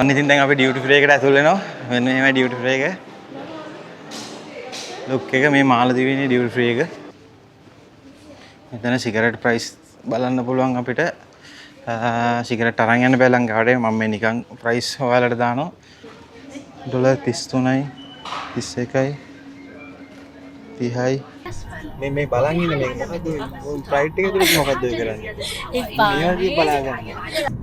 අන්න ඉතින් දැන් අපි ඩියුටි ෆ්‍රී එකට ඇතුල් වෙනවා. මෙන්න මෙහෙමයි ඩියුටි ෆ්‍රී එක. ලුක් එක මේ මාලදිවයිනේ ඩියුටි ෆ්‍රී එක. මෙතන සිගරට් ප්‍රයිස් බලන්න පුළුවන් අපිට. සිගරට් අරන් යන්න බෑ ලංකාවට. මම මේ නිකන් ප්‍රයිස් ඔයාලට දානවා. ඩොලර් 33යි 31යි 30යි මේ බලන් ඉන්න මේක මොකද්ද ෆ්ලයිට් එක ඇතුලේ මොකද්ද ඔය කරන්නේ? මේවාදී බලාගන්න.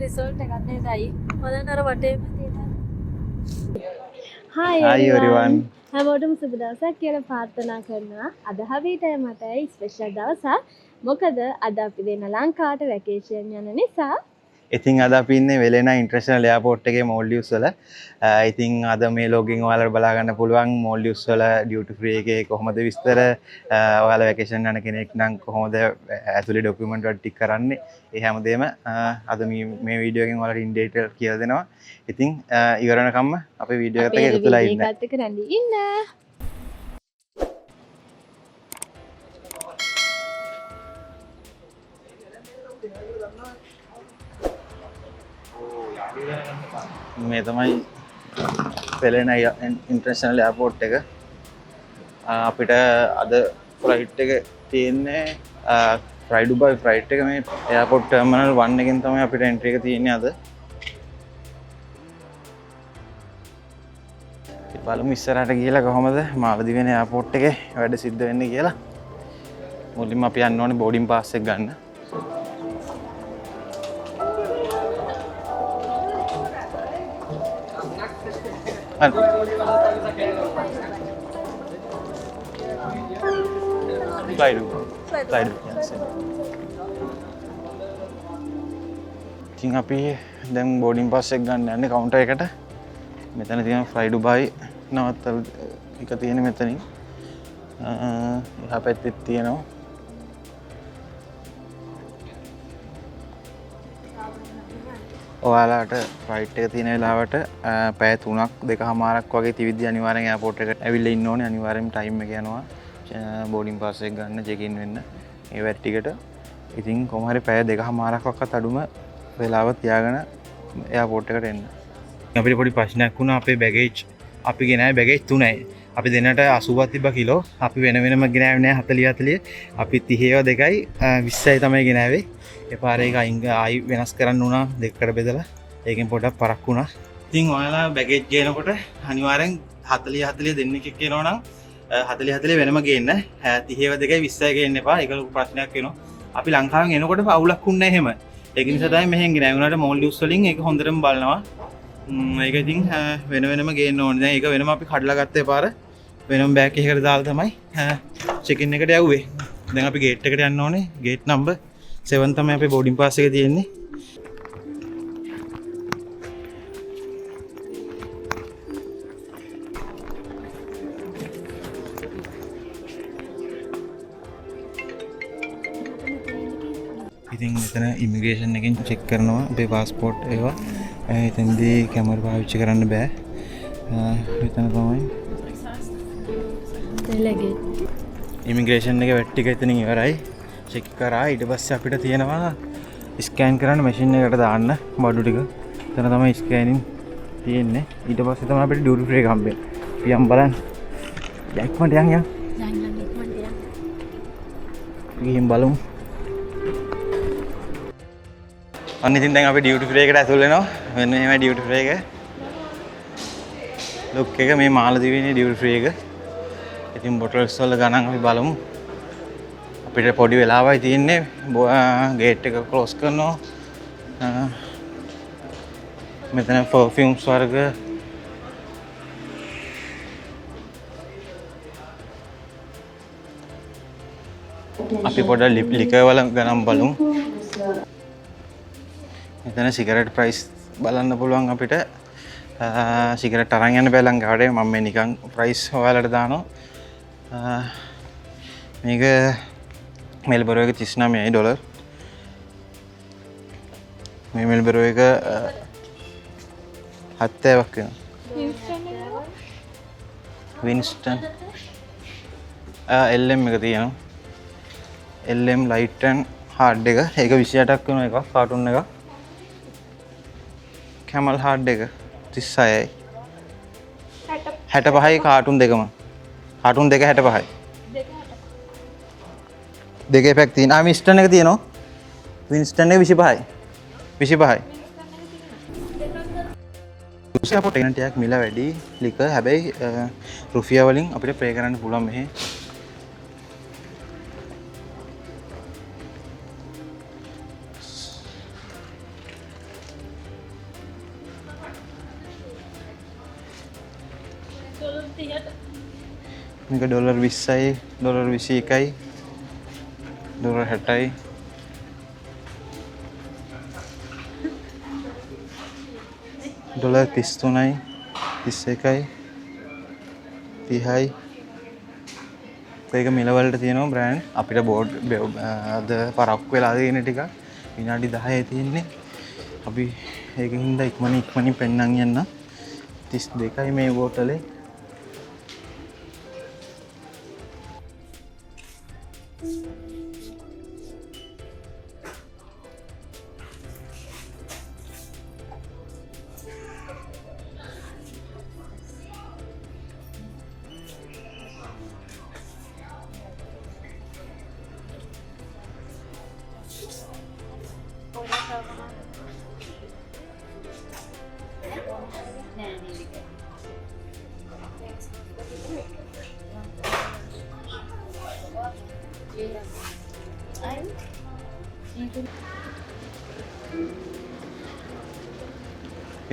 රිසල්ට් එකක් නේදයි. බලන්න අර වටේම තියෙන. Hi everyone. හැමෝටම සුබ දවසක් කියලා ප්‍රාර්ථනා කරනවා. අද හවිට මටයි ස්පෙෂල් දවසක්. මොකද අද අපි දෙන්න ලංකාවට වැකේෂන් යන නිසා. ඉතින් අද අපි ඉන්නේ වෙලෙනා ඉන්ටර්නැෂනල් එයාපෝට් එකේ මෝල්ඩිව්ස් වල. ඉතින් අද මේ ලොගින් ඔයාලට බලා ගන්න පුළුවන් මෝල්ඩිව්ස් වල ඩියුටි ෆ්‍රී එකේ කොහොමද විස්තර. ඔයාලා වැකේෂන් යන කෙනෙක් නම් කොහොමද ඇතුලේ ඩොකියුමන්ට් වල ටික් කරන්නේ. ඒ හැමදේම අද මේ වීඩියෝ එකෙන් ඔයාලට ඉන් ඩීටේල් කියලා දෙනවා. ඉතින් ඉවර වෙනකම්ම අපේ වීඩියෝ එකට එකතුලා ඉන්න. ඒකත් එක්ක රැඳී ඉන්න. මේ තමයි වෙලෙනා ඉන්ටර්නැෂනල් එයාපෝට් එක. අපිට අද ෆ්ලයිට් එක තියෙන්නේ ෆ්ලයි ඩුබායි ෆ්ලයිට් එක මේ එයාපෝට් ටර්මිනල් 1 එකෙන් තමයි අපිට එන්ට්‍රි එක තියෙන්නේ අද. බලමු ඉස්සරහට ගිහලා කොහොමද මාලදිවයිනේ එයාපෝට් එකේ වැඩ සිද්ධ වෙන්නේ කියලා. මුලින්ම අපි යන්න ඕනේ බෝඩින් පාස් එක ගන්න. ඉතින් අපි දැන් බෝඩින් පාස් එක ගන්න යන්නේ කවුන්ටර් එකට. මෙතන තියෙන ෆ්ලයි ඩුබායි නවත්තල් එක තියෙන මෙතනින්. එහා පැත්තේ තියෙනවා. ඔයාලට ෆ්ලයිට් එක තියෙන වෙලාවට පැය 3ක් 2කමාරක් වගේ තිවිද්දි අනිවාර්යෙන් එයාපෝට් එකට ඇවිල්ලා ඉන්න ඕනේ. අනිවාර්යෙන්ම ටයිම් එක යනවා. බෝඩින් පාස් එක ගන්න චෙක් ඉන් වෙන්න ඒ වැට් ටිකට. ඉතින් කොහොම හරි පැය 2කමාරක් වක්වත් අඩුම වෙලාව තියාගෙන එයාපෝට් එකට එන්න. අපිට පොඩි ප්‍රශ්නයක් වුණා. අපේ බැගේජ් අපි ගෙනාවේ බැගේජ් 3යි. අපි දෙන්නට 80ක් තිබ්බ කිලෝ. අපි වෙන වෙනම ගෙනාවේ නෑ 40 අපි 30 2යි 20යි තමයි ගෙනාවේ. ඒ පාරේ එක ආයි වෙනස් කරන්න වුණා දෙකකට බෙදලා. ඒකෙන් පොඩක් පරක් වුණා. ඉතින් ඔයාලා බැගේජ් ගේනකොට අනිවාර්යෙන් 40 දෙන්නෙක් එක්ක එනවා නම් 40 වෙනම ගේන්න. 30 2යි 20යි ගේන්න එපා. ඒක ලොකු ප්‍රශ්නයක් වෙනවා. අපි ලංකාවෙන් එනකොට අවුලක් වුණේ නැහැ එහෙම. ඒක නිසා තමයි මෙහෙන් ගෙනාවේ. උනාට මෝල්ඩිව්ස් වලින් ඒක හොඳටම බලනවා. ඒක ඉතින් වෙන වෙනම ගේන්න ඕනේ. දැන් ඒක වෙනම අපි කඩලා ගත්ත පාර වෙනම බෑග් එකකට දාලා තමයි චෙක් ඉන් එකට යවුවේ. දැන් අපි ගේට් එකට යන්න ඕනේ. ගේට් නම්බර් 7 තමයි අපේ බෝඩින් පාස් එක තියෙන්නේ. ඉතින් මෙතන ඉමිග්‍රේෂන් එකෙන් චෙක් කරනවා අපේ පාස්පෝර්ට් ඒවා. එතෙන්දී කැමරා පාවිච්චි කරන්න බෑ. එතන තමයි ඉමිග්‍රේෂන් එක වැට් ටික එතනින් ඉවරයි. චෙක් කරා ඊට පස්සේ අපිට තියෙනවා ස්කෑන් කරන්න මැෂින් එකට දාන්න බඩු ටික. එතන තමයි ස්කෑනින් තියෙන්නේ. ඊට පස්සේ තමයි අපිට ඩියුටි ෆ්‍රී එක හම්බෙන්නේ. පියම් බලන්න. ඉක්මනට යන්. ගිහින් බලමු. අන්න ඉතින් දැන් අපි ඩියුටි ෆ්‍රී එකට ඇතුල් වෙනවා. මෙන්න මෙහෙමයි ඩියුටි ෆ්‍රී එක. ලුක් එක මේ මාලදිවයිනේ ඩියුටි ෆ්‍රී එක. ඉතින් බොටල්ස් වල ගණන් අපි බලමු. අපිට පොඩි වෙලාවයි තියෙන්නේ. ගේට් එක ක්ලෝස් කරනවා. මෙතන පර්ෆියුම්ස් වර්ග අපි පොඩ්ඩක් ලිකර් වල ගණන් බලමු. මෙතන සිගරට් ප්‍රයිස් බලන්න පුළුවන් අපිට. සිගරට් අරන් යන්න බෑ ලංකාවට. මම මේ නිකන් ප්‍රයිස් ඔයාලට දානවා. මේක මෙල්බරෝ එක 39යි ඩොලර්. මේ මෙල්බරෝ එක 70ක් වෙනවා. වින්ස්ටන් LM එක තියෙනවා. LM ලයිට් ඇන් හાર્ඩ් එක. ඒක 28ක් වෙන එකක් කාටුන් එකක්. කැමල් හාඩ් එක 36යි 65යි කාටුන් දෙකම කාටුන් දෙක 65යි දෙකේ පැක් තියෙනවා වින්ස්ටන් එක තියෙනවා වින්ස්ටන් එක 25යි 25යි රුසියාපොට එකන ටිකක් මිල වැඩි ලික හැබැයි රුෆියා වලින් අපිට ප්‍රේ කරන්න පුළුවන් මෙහි මේක ඩොලර් 20යි ඩොලර් 21යි ඩොලර් 60යි ඩොලර් 33යි 31යි 30යි ඒක මිල වලට තියෙනවා බ්‍රෑන්ඩ් අපිට බෝඩ් අද පරක්කු වෙලා තියෙන ටික විනාඩි 10යි තියෙන්නේ අපි ඒකින් හින්දා ඉක්මනින් පෙන්නන් යන්න 32යි මේ බෝටලේ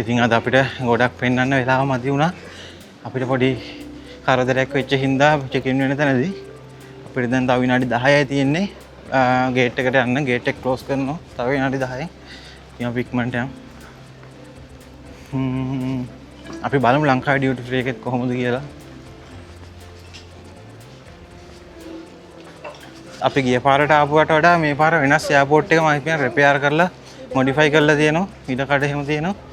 ඉතින් අද අපිට ගොඩක් පෙන්වන්න වෙලාව මදි වුණා. අපිට පොඩි කරදරයක් වෙච්ච හින්දා චෙක් ඉන් වෙන තැනදී අපිට දැන් තව විනාඩි 10යි තියෙන්නේ ගේට් එකට යන්න. ගේට් එක ක්ලෝස් කරනවා. තව විනාඩි 10යි. ඉතින් අපි ඉක්මනට යමු. අපි බලමු ලංකාවේ ඩියුටි ෆ්‍රී එකෙත් කොහොමද කියලා. අපි ගිය පාරට ආපුවට වඩා මේ පාර වෙනස් එයාපෝට් එක මම හිතන්නේ රිපෙයාර් කරලා මොඩිෆයි කරලා තියෙනවා. ඊට කඩ එහෙම තියෙනවා.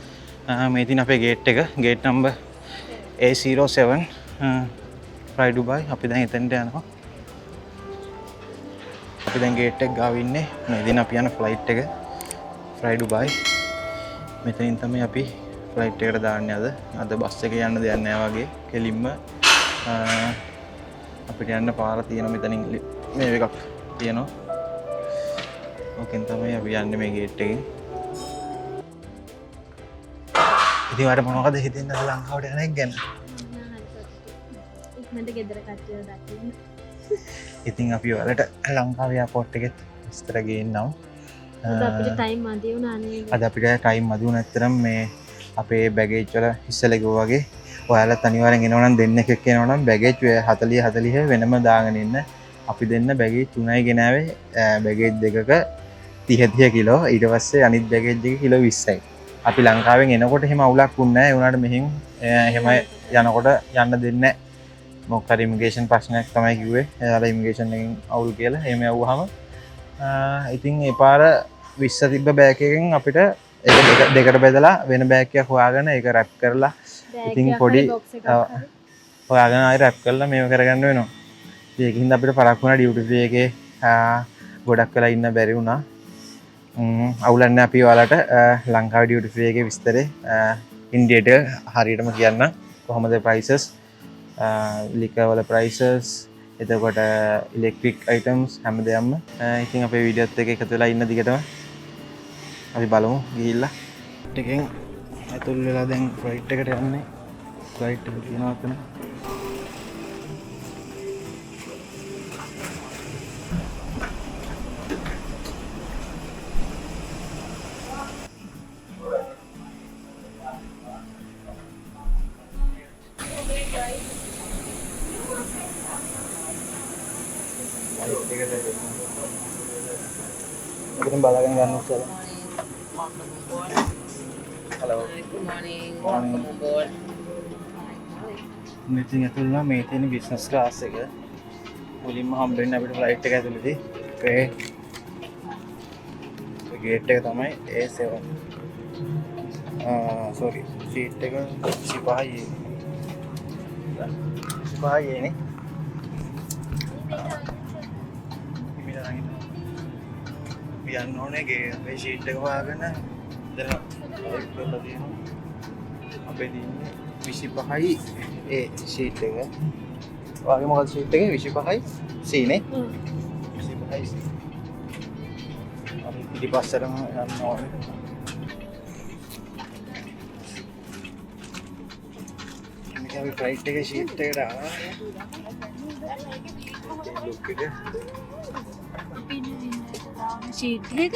මේ තියෙන අපේ ගේට් එක gate number A07 fly Dubai අපි දැන් එතනට යනවා අපි දැන් ගේට් එක ගාව ඉන්නේ මේ දින අපි යන ෆ්ලයිට් එක fly Dubai මෙතනින් තමයි අපි ෆ්ලයිට් එකට දාන්නේ අද බස් එකේ යන්න දෙයක් නැහැ වගේ කෙලින්ම අපිට යන්න පාර තියෙනවා මෙතනින් මේ එකක් තියෙනවා ඕකෙන් තමයි අපි යන්නේ මේ ගේට් එකෙන් ඉතින් වට මොනවද හිතෙන්නේ ලංකාවට යන එක ගැන? ඉක්මනට ගෙදර කට්ටියව දකින්න. ඉතින් අපි වලට ලංකාවේ එයාපෝට් එකෙත් විස්තර ගේන්නම්. අද අපිට ටයිම් මදි වුණා නේද? අද අපිට ටයිම් මදි වුණා ඇත්තටම මේ අපේ බැගේජ් වල ඉස්සෙල්ලා ගිහුවා වගේ ඔයාලත් අනිවාර්යෙන් එනවා නම් දෙන්නෙක් එක්ක එනවා නම් බැගේජ් 40 වෙනම දාගෙන ඉන්න. අපි දෙන්න බැගේජ් 3යි ගෙනාවේ බැගේජ් දෙකක 30 කිලෝ ඊට පස්සේ අනිත් බැගේජ් එක කිලෝ 20යි. අපි ලංකාවෙන් එනකොට එහෙම අවුලක් වුණේ නැහැ. ඒ වුණාට මෙහෙන් එහෙම යනකොට යන්න දෙන්නේ නැහැ. මොකක් හරි ඉමිග්‍රේෂන් ප්‍රශ්නයක් තමයි කිව්වේ. එයාලා ඉමිග්‍රේෂන් එකෙන් අවුල් කියලා. එහෙම යවුවාම ඉතින් ඒ පාර 20 තිබ්බ බෑග් එකෙන් අපිට ඒක දෙකට බෙදලා වෙන බෑග් එකක් හොයාගෙන ඒක රැප් කරලා ඉතින් පොඩි හොයාගෙන ආයෙ රැප් කරලා මේව කරගන්න වෙනවා. ඒකින්ද අපිට පරක් වුණා ඩියුටි ෆ්‍රී එකේ ගොඩක් වෙලා ඉන්න බැරි වුණා. අවුලන්නේ අපි ඔයාලට ලංකාවේ ඩියුටි ෆ්‍රී එකේ විස්තරේ ඉන්ඩියට හරියටම කියන්න කොහොමද ප්‍රයිසස් ලිකර් වල ප්‍රයිසස් එතකොට ඉලෙක්ට්‍රික් අයිටම්ස් හැමදේම ඉතින් අපේ වීඩියෝත් එක එකතු වෙලා ඉන්න දිගටම අපි බලමු ගිහිල්ලා ටිකෙන් ඇතුල් වෙලා දැන් ෆ්ලයිට් එකට යන්නේ ෆ්ලයිට් එක තියෙනවා අතන Kita balagan kan Nusa. Hello. Good morning. Welcome aboard. Meeting ඇතුළේ මේ තියෙන බිස්නස් ක්ලාස් එක. මුලින්ම හම්බෙන්නේ අපිට ෆ්ලයිට් එක ඇතුළේදී. ඒ ගේට් එක තමයි A7. sorry. සීට් එක 25යි. 25යි නේ. යන්න ඕනේ ගේ අපේ ෂීට් එක හොයාගෙන දැන් අපේ තියෙන්නේ 25යි ඒ ෂීට් එක. ඔයාගේ මොකද ෂීට් එකේ 25යි C නේ? 25යි C. අපි පිටිපස්සටම යන්න ඕනේ. මේක අපි ෆ්ලයිට් එකේ ෂීට් එකට ආවා. ලුක් එක ෂීට් එක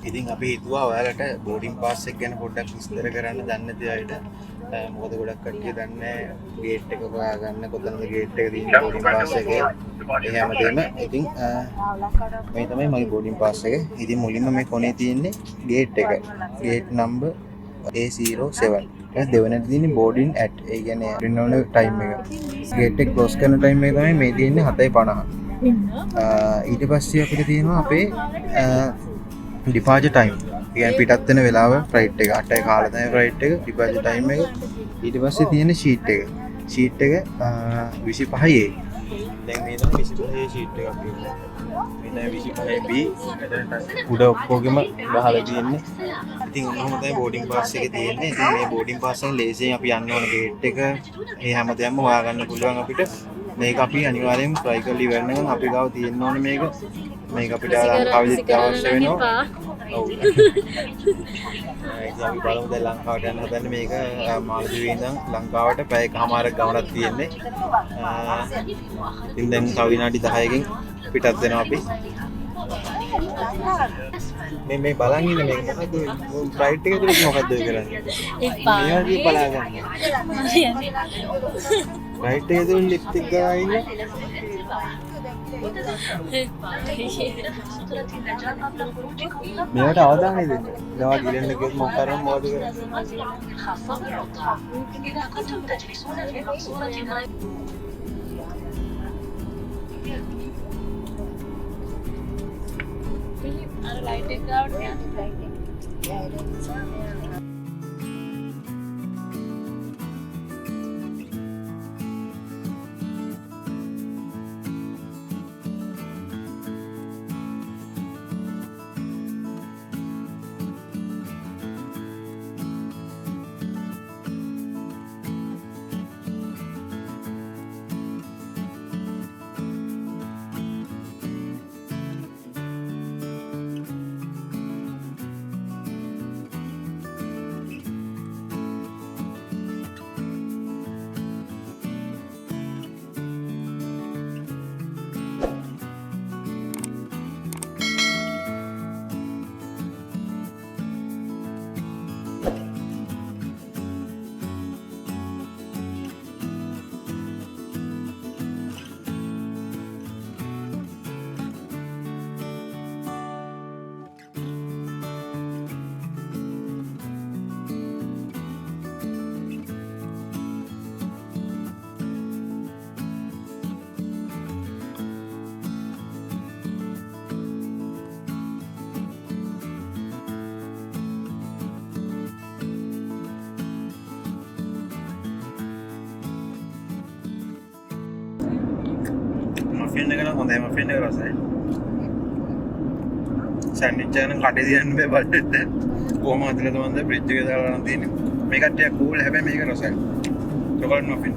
ඉතින් අපි හිතුවා ඔයාලට බෝඩින් පාස් එක ගැන පොඩ්ඩක් විස්තර කරන්න දන්නේ නැති අයට මොකද ගොඩක් කට්ටිය දන්නේ ගේට් එක හොයාගන්න කොතනද ගේට් එක තියෙන්නේ බෝඩින් පාස් එකේ ඒ හැමදේම ඉතින් මේ තමයි මගේ බෝඩින් පාස් එක. ඉතින් මුලින්ම මේ කොනේ තියෙන්නේ ගේට් එක. Gate number A07. දෙවනට තියෙන්නේ බෝඩින් ඇට්. ඒ කියන්නේ රිනෝන ටයිම් එක. ගේට් එක ක්ලෝස් කරන ටයිම් එක තමයි මේ තියෙන්නේ 7:50. ඊට පස්සේ අපිට තියෙනවා අපේ ඩිපාර්චර් ටයිම්. කියන්නේ පිටත් වෙන වෙලාව ෆ්ලයිට් එක 8යි කාලා තමයි ෆ්ලයිට් එක ඩිපාර්චර් ටයිම් එක. ඊට පස්සේ තියෙන ෂීට් එක. ෂීට් එක 25යි. දැන් මේ තමයි 25යි ෂීට් එක අපි ඉන්නේ. මේ තමයි 25B. උඩ ඔක්කොගෙම ගහලා තියෙන්නේ. ඉතින් ඔන්නෝම තමයි බෝඩින් පාස් එකේ තියෙන්නේ. ඉතින් මේ බෝඩින් පාස් එකෙන් ලේසියෙන් අපි යන්න ඕන ගේට් එක. ඒ හැමදේම හොයාගන්න පුළුවන් අපිට. මේක අපි අනිවාර්යයෙන්ම try කරලා ඉවරන ගමන් අපි ගාව තියෙන්න ඕනේ මේක. මේක අපිට ලංකාවෙදිත් අවශ්‍ය වෙනවා. ඔව්. ඉතින් අපි බලමු දැන් ලංකාවට යන්න හදන්නේ මේක මාලදිවයින් ඉඳන් ලංකාවට පැය එකමාරක් ගමනක් තියෙන්නේ. ඉතින් දැන් තව විනාඩි 10කින් පිටත් වෙනවා අපි. මේ බලන් ඉන්න මේක මොකද්ද ෆ්ලයිට් එක ඇතුලේ මොකද්ද ඔය කරන්නේ? මේවා දිහා බලාගන්න. ෆ්ලයිට් එක ඇතුලේ ලිප්ස්ටික් ගාලා ඉන්නේ. මේවට අවධානය දෙන්න. දවා ගිලෙන්න ගියොත් මොකක් කරන්නේ මොකද අර ලයිට් එක ගාවට යන්න. මෆින් එක නම් හොඳයි මෆින් එක රසයි. සෑන්ඩ්විච් එක නම් කඩේ තියන්න බෑ බඩට. කොහොම හදලා තමන්ද ෆ්‍රිජ් එකේ දාලා නම් තියෙන්නේ. මේක ටිකක් කූල් හැබැයි මේක රසයි. චොකලට් මෆින්.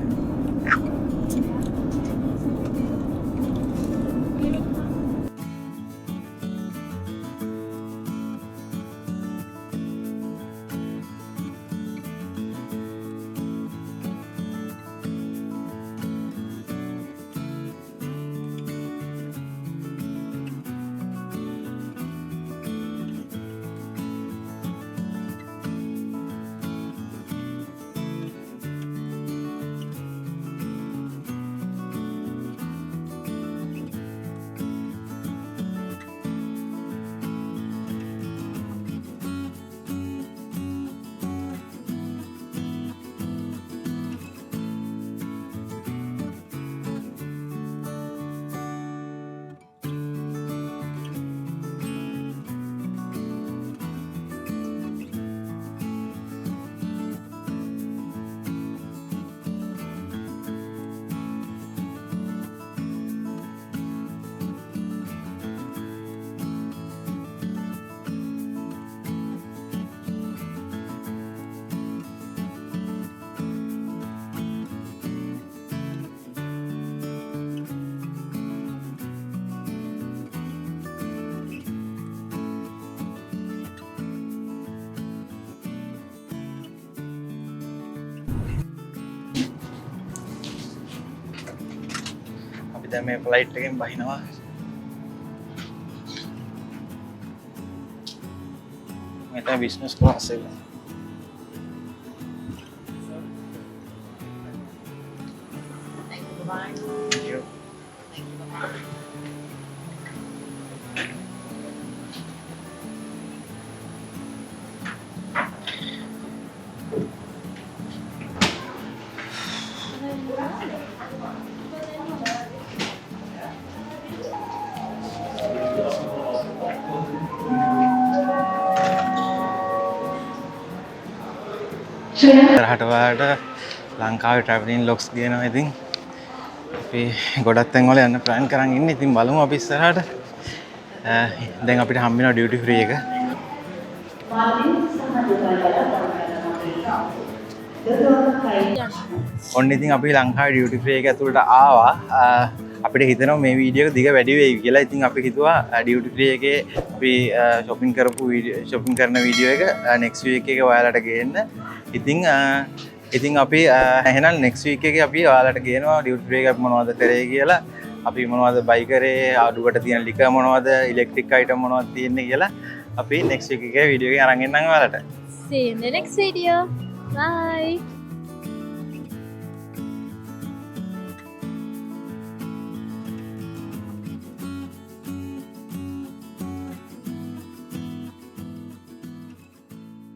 දැන් මේ ෆ්ලයිට් එකෙන් බහිනවා. මේ තමයි බිස්නස් ක්ලාස් එක. Thank you. රහට වාට ලංකාවේ ට්‍රැවලින් ලොග්ස් ගේනවා. ඉතින් අපි ගොඩක් තැන් වල යන්න ප්ලෑන් කරන් ඉන්නේ. ඉතින් බලමු අපි ඉස්සරහට. දැන් අපිට හම්බ වෙනවා ඩියුටි ෆ්‍රී එක. ඔන්න ඉතින් අපි ලංකාවේ ඩියුටි ෆ්‍රී එක ඇතුළට ආවා. අපිට හිතනවා මේ වීඩියෝ එක දිග වැඩි වෙයි කියලා. ඉතින් අපි හිතුවා ඩියුටි ෆ්‍රී එකේ අපි shopping කරපු shopping කරන වීඩියෝ එක next week එකේ ඔයාලට ගේන්න. ඉතින් අපි එහෙනම් next week එකේ අපි ඔයාලට ගේනවා ඩියුටි ෆ්‍රී එක මොනවද කරේ කියලා. අපි මොනවද බයි කරේ, අඩුවට තියෙන ලිකර් මොනවද, ඉලෙක්ට්‍රික් අයිටම් මොනවද තියෙන්නේ කියලා අපි next week එකේ වීඩියෝ එකේ අරන් එන්නම් ඔයාලට. See you in the next video. Bye.